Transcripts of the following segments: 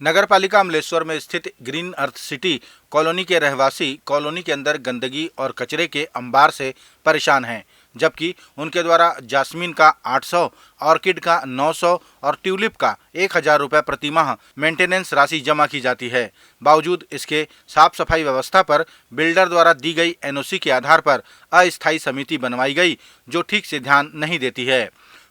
नगरपालिका अमलेश्वर में स्थित ग्रीन अर्थ सिटी कॉलोनी के रहवासी कॉलोनी के अंदर गंदगी और कचरे के अंबार से परेशान हैं, जबकि उनके द्वारा जास्मीन का 800, ऑर्किड का 900 और ट्यूलिप का 1000 रुपये प्रति माह मेंटेनेंस राशि जमा की जाती है। बावजूद इसके साफ सफाई व्यवस्था पर बिल्डर द्वारा दी गई एनओसी के आधार पर अस्थायी समिति बनवाई गई, जो ठीक से ध्यान नहीं देती है।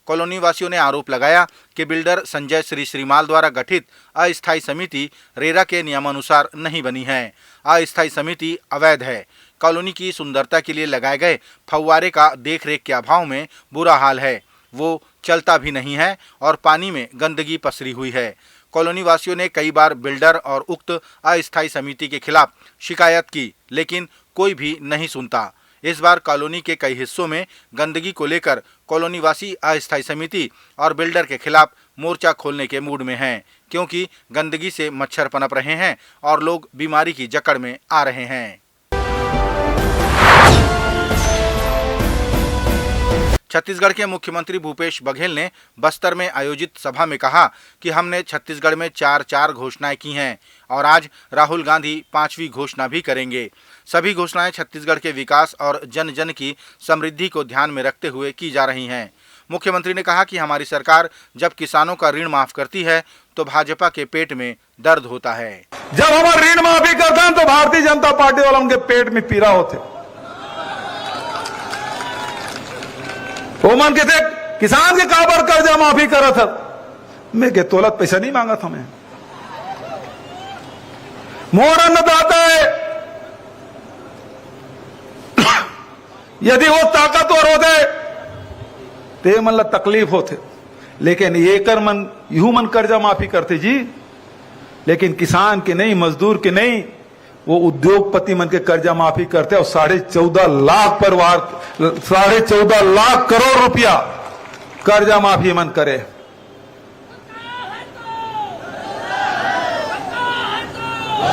कॉलोनी वासियों ने आरोप लगाया कि बिल्डर संजय श्रीमाल द्वारा गठित अस्थायी समिति रेरा के नियमानुसार नहीं बनी है। अस्थायी समिति अवैध है। कॉलोनी की सुंदरता के लिए लगाए गए फव्वारे का देखरेख के अभाव में बुरा हाल है, वो चलता भी नहीं है और पानी में गंदगी पसरी हुई है। कॉलोनी वासियों ने कई बार बिल्डर और उक्त अस्थायी समिति के खिलाफ शिकायत की, लेकिन कोई भी नहीं सुनता। इस बार कॉलोनी के कई हिस्सों में गंदगी को लेकर कॉलोनी वासी अस्थायी समिति और बिल्डर के खिलाफ मोर्चा खोलने के मूड में हैं, क्योंकि गंदगी से मच्छर पनप रहे हैं और लोग बीमारी की जकड़ में आ रहे हैं। छत्तीसगढ़ के मुख्यमंत्री भूपेश बघेल ने बस्तर में आयोजित सभा में कहा कि हमने छत्तीसगढ़ में 4 घोषणाएं की हैं और आज राहुल गांधी 5वीं घोषणा भी करेंगे। सभी घोषणाएं छत्तीसगढ़ के विकास और जन जन की समृद्धि को ध्यान में रखते हुए की जा रही हैं। मुख्यमंत्री ने कहा कि हमारी सरकार जब किसानों का ऋण माफ करती है तो भाजपा के पेट में दर्द होता है। जब हम ऋण माफी करते हैं तो भारतीय जनता पार्टी वालों उनके पेट में पीड़ा होते। वो मन के थे किसान के काबर कर्जा माफी करा था, मैं के तोलत पैसा नहीं मांगा था। मैं मोर अन्नदाता है, यदि वो ताकतवर होते ते मन ला तकलीफ होते, लेकिन एकर मन यूं मन कर्जा माफी करते जी, लेकिन किसान के नहीं, मजदूर के नहीं, वो उद्योगपति मन के कर्जा माफी करते और 14.5 लाख परिवार 14.5 लाख करोड़ रुपया कर्जा माफी मन करे।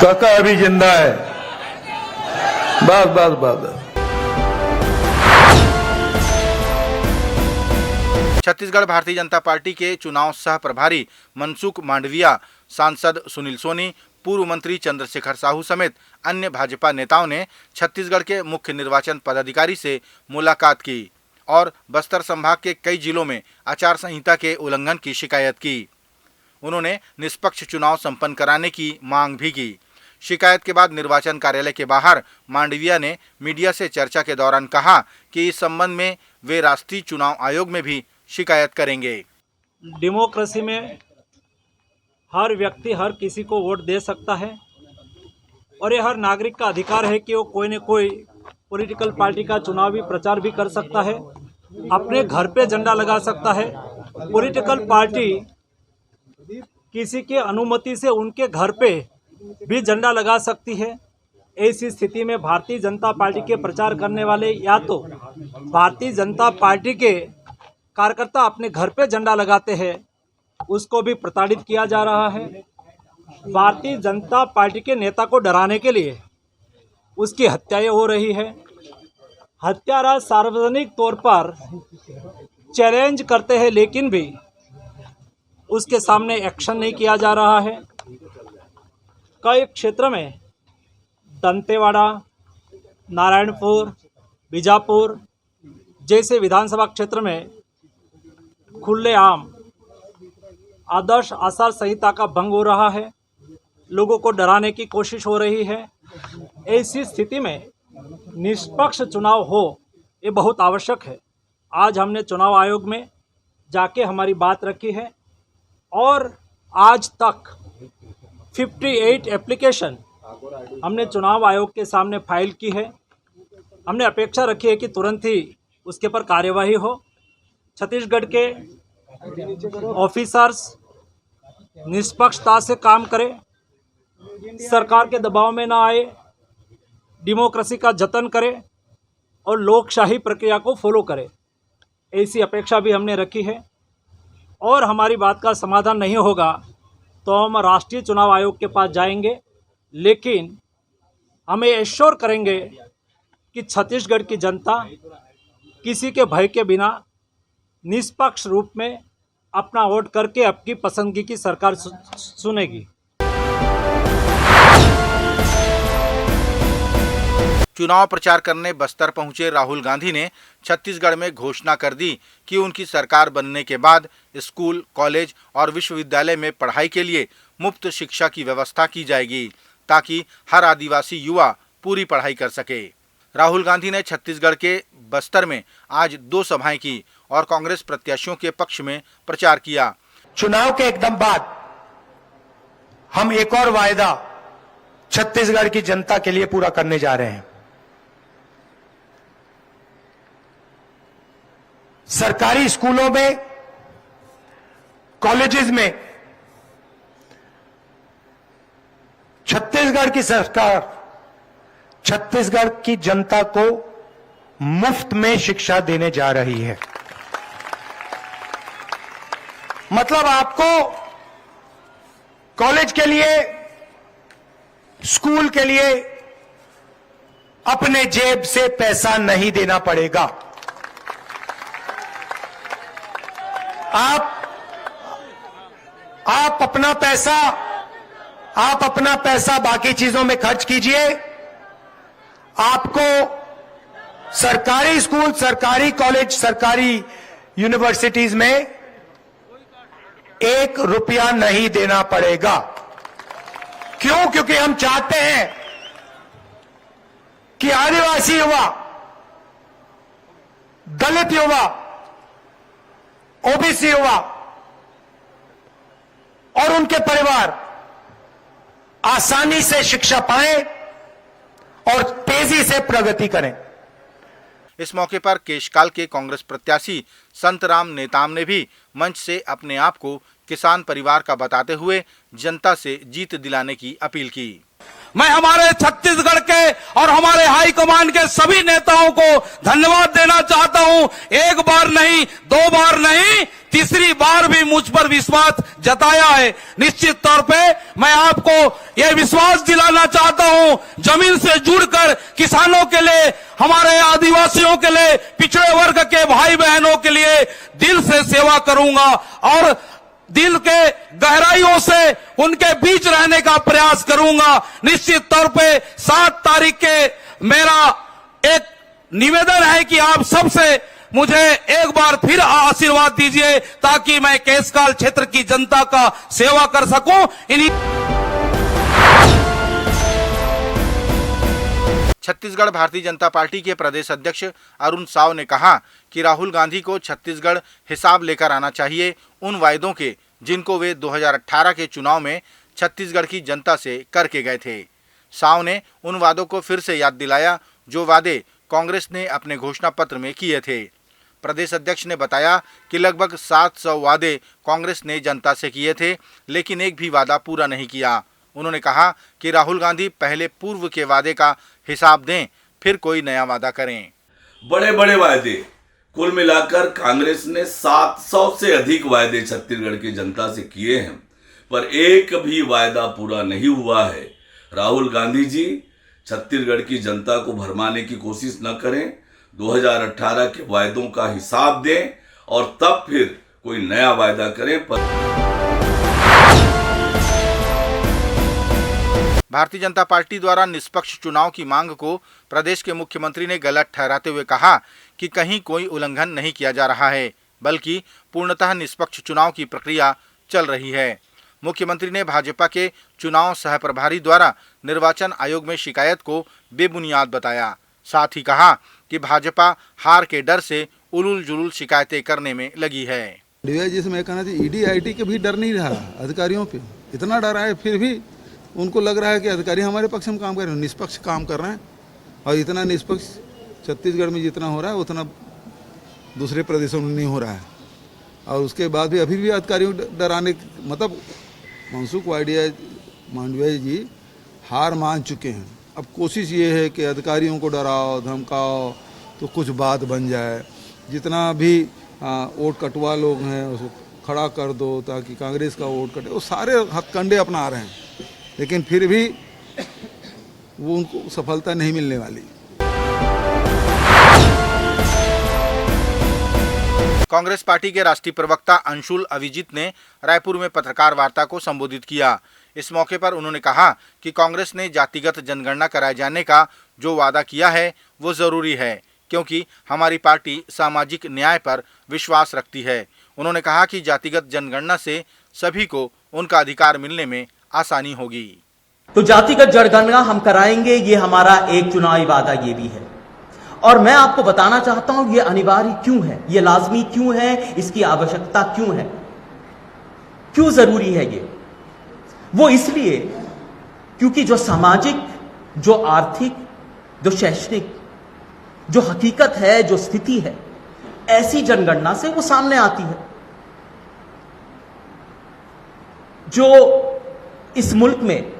काका अभी जिंदा है। बस। छत्तीसगढ़ भारतीय जनता पार्टी के चुनाव सह प्रभारी मनसुख मांडविया, सांसद सुनील सोनी, पूर्व मंत्री चंद्रशेखर साहू समेत अन्य भाजपा नेताओं ने छत्तीसगढ़ के मुख्य निर्वाचन पदाधिकारी से मुलाकात की और बस्तर संभाग के कई जिलों में आचार संहिता के उल्लंघन की शिकायत की। उन्होंने निष्पक्ष चुनाव संपन्न कराने की मांग भी की। शिकायत के बाद निर्वाचन कार्यालय के बाहर मांडविया ने मीडिया से चर्चा के दौरान कहा कि इस संबंध में वे राष्ट्रीय चुनाव आयोग में भी शिकायत करेंगे। डेमोक्रेसी में हर व्यक्ति हर किसी को वोट दे सकता है और ये हर नागरिक का अधिकार है कि वो कोई न कोई पॉलिटिकल पार्टी का चुनावी प्रचार भी कर सकता है, अपने घर पे झंडा लगा सकता है। पॉलिटिकल पार्टी किसी के अनुमति से उनके घर पे भी झंडा लगा सकती है। ऐसी स्थिति में भारतीय जनता पार्टी के प्रचार करने वाले या तो भारतीय जनता पार्टी के कार्यकर्ता अपने घर पे झंडा लगाते हैं, उसको भी प्रताड़ित किया जा रहा है। भारतीय जनता पार्टी के नेता को डराने के लिए उसकी हत्याएं हो रही है। हत्यारा सार्वजनिक तौर पर चैलेंज करते हैं, लेकिन भी उसके सामने एक्शन नहीं किया जा रहा है। कई क्षेत्र में दंतेवाड़ा, नारायणपुर, बीजापुर जैसे विधानसभा क्षेत्र में खुलेआम आदर्श आचार संहिता का भंग हो रहा है, लोगों को डराने की कोशिश हो रही है। ऐसी स्थिति में निष्पक्ष चुनाव हो ये बहुत आवश्यक है। आज हमने चुनाव आयोग में जाके हमारी बात रखी है और आज तक 58 एप्लीकेशन हमने चुनाव आयोग के सामने फाइल की है। हमने अपेक्षा रखी है कि तुरंत ही उसके पर कार्यवाही हो। छत्तीसगढ़ के ऑफिसर्स निष्पक्षता से काम करें, सरकार के दबाव में ना आए, डेमोक्रेसी का जतन करें और लोकशाही प्रक्रिया को फॉलो करें। ऐसी अपेक्षा भी हमने रखी है और हमारी बात का समाधान नहीं होगा तो हम राष्ट्रीय चुनाव आयोग के पास जाएंगे, लेकिन हमें एश्योर करेंगे कि छत्तीसगढ़ की जनता किसी के भय के बिना निष्पक्ष रूप में अपना वोट करके आपकी पसंदगी की सरकार चुनेगी। चुनाव प्रचार करने बस्तर पहुंचे राहुल गांधी ने छत्तीसगढ़ में घोषणा कर दी कि उनकी सरकार बनने के बाद स्कूल, कॉलेज और विश्वविद्यालय में पढ़ाई के लिए मुफ्त शिक्षा की व्यवस्था की जाएगी ताकि हर आदिवासी युवा पूरी पढ़ाई कर सके। राहुल गांधी ने छत्तीसगढ़ के बस्तर में आज 2 सभाएं की और कांग्रेस प्रत्याशियों के पक्ष में प्रचार किया। चुनाव के एकदम बाद हम एक और वायदा छत्तीसगढ़ की जनता के लिए पूरा करने जा रहे हैं। सरकारी स्कूलों में, कॉलेजेस में छत्तीसगढ़ की सरकार छत्तीसगढ़ की जनता को मुफ्त में शिक्षा देने जा रही है। मतलब आपको कॉलेज के लिए, स्कूल के लिए अपने जेब से पैसा नहीं देना पड़ेगा। आप अपना पैसा बाकी चीजों में खर्च कीजिए। आपको सरकारी स्कूल, सरकारी कॉलेज, सरकारी यूनिवर्सिटीज में 1 रुपया नहीं देना पड़ेगा। क्यों? क्योंकि हम चाहते हैं कि आदिवासी युवा, दलित युवा, ओबीसी युवा और उनके परिवार आसानी से शिक्षा पाएं और तेजी से प्रगति करें। इस मौके पर केशकाल के कांग्रेस प्रत्याशी संतराम नेताम ने भी मंच से अपने आप को किसान परिवार का बताते हुए जनता से जीत दिलाने की अपील की। मैं हमारे छत्तीसगढ़ के और हमारे हाईकमान के सभी नेताओं को धन्यवाद देना चाहता हूं। 1 बार नहीं, 2 बार नहीं, तीसरी बार भी मुझ पर विश्वास जताया है। निश्चित तौर पे मैं आपको यह विश्वास दिलाना चाहता हूं, जमीन से जुड़कर किसानों के लिए, हमारे आदिवासियों के लिए, पिछड़े वर्ग के भाई बहनों के लिए दिल से सेवा करूंगा और दिल के गहराइयों से उनके बीच रहने का प्रयास करूंगा। निश्चित तौर पे 7 तारीख के मेरा एक निवेदन है कि आप सबसे मुझे एक बार फिर आशीर्वाद दीजिए ताकि मैं केशकाल क्षेत्र की जनता का सेवा कर सकूं। छत्तीसगढ़ भारतीय जनता पार्टी के प्रदेश अध्यक्ष अरुण साव ने कहा कि राहुल गांधी को छत्तीसगढ़ हिसाब लेकर आना चाहिए उन वायदों के जिनको वे 2018 के चुनाव में छत्तीसगढ़ की जनता से करके गए थे। साव ने उन वादों को फिर से याद दिलाया जो वादे कांग्रेस ने अपने घोषणा पत्र में किए थे। प्रदेश अध्यक्ष ने बताया कि लगभग 700 वादे कांग्रेस ने जनता से किए थे, लेकिन एक भी वादा पूरा नहीं किया। उन्होंने कहा कि राहुल गांधी पहले पूर्व के वादे का हिसाब दें, फिर कोई नया वादा करें। बड़े बड़े वादे, कुल मिलाकर कांग्रेस ने 700 से अधिक वायदे छत्तीसगढ़ की जनता से किए हैं, पर एक भी वायदा पूरा नहीं हुआ है। राहुल गांधी जी छत्तीसगढ़ की जनता को भरमाने की कोशिश न करें, 2018 के वायदों का हिसाब दें और तब फिर कोई नया वायदा करें। भारतीय जनता पार्टी द्वारा निष्पक्ष चुनाव की मांग को प्रदेश के मुख्यमंत्री ने गलत ठहराते हुए कहा कि कहीं कोई उल्लंघन नहीं किया जा रहा है, बल्कि पूर्णतः निष्पक्ष चुनाव की प्रक्रिया चल रही है। मुख्यमंत्री ने भाजपा के चुनाव सह प्रभारी द्वारा निर्वाचन आयोग में शिकायत को बेबुनियाद बताया। साथ ही कहा कि भाजपा हार के डर से उलूल जुलूल शिकायतें करने में लगी है। डीआईजी से मैं कहना चाहिए, ईडी आईटी के भी डर नहीं रहा, अधिकारियों पे इतना डर है, फिर भी उनको लग रहा है कि अधिकारी हमारे पक्ष में काम कर रहे हैं, निष्पक्ष काम कर रहे हैं। और इतना निष्पक्ष छत्तीसगढ़ में जितना हो रहा है उतना दूसरे प्रदेशों में नहीं हो रहा है। और उसके बाद भी अभी भी अधिकारियों डराने, मतलब मनसुख मांडविया जी हार मान चुके हैं। अब कोशिश ये है कि अधिकारियों को डराओ धमकाओ तो कुछ बात बन जाए। जितना भी वोट कटवा लोग हैं उसको खड़ा कर दो ताकि कांग्रेस का वोट कटे, वो सारे हथकंडे अपना रहे हैं, लेकिन फिर भी वो उनको सफलता नहीं मिलने वाली। कांग्रेस पार्टी के राष्ट्रीय प्रवक्ता अंशुल अभिजीत ने रायपुर में पत्रकार वार्ता को संबोधित किया। इस मौके पर उन्होंने कहा कि कांग्रेस ने जातिगत जनगणना कराए जाने का जो वादा किया है वो जरूरी है, क्योंकि हमारी पार्टी सामाजिक न्याय पर विश्वास रखती है। उन्होंने कहा कि जातिगत जनगणना से सभी को उनका अधिकार मिलने में आसानी होगी। तो जातिगत जनगणना हम कराएंगे, ये हमारा एक चुनावी वादा ये भी है। और मैं आपको बताना चाहता हूं ये अनिवार्य क्यों है, ये लाजमी क्यों है, इसकी आवश्यकता क्यों है, क्यों जरूरी है ये। वो इसलिए क्योंकि जो सामाजिक, जो आर्थिक, जो शैक्षणिक, जो हकीकत है, जो स्थिति है, ऐसी जनगणना से वो सामने आती है। जो इस मुल्क में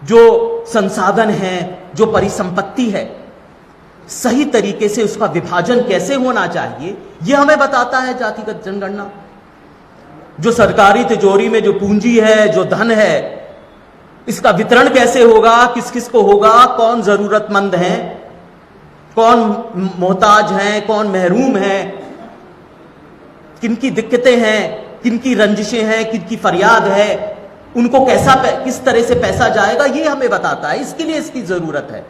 जो संसाधन है, जो परिसंपत्ति है, सही तरीके से उसका विभाजन कैसे होना चाहिए, यह हमें बताता है जातिगत जनगणना। जो सरकारी तिजोरी में जो पूंजी है, जो धन है, इसका वितरण कैसे होगा, किस किस को होगा, कौन जरूरतमंद है, कौन मोहताज है, कौन महरूम है, किनकी दिक्कतें हैं, किनकी रंजिशें हैं, किनकी फरियाद है, उनको किस तरह से पैसा जाएगा, ये हमें बताता है। इसके लिए इसकी जरूरत है।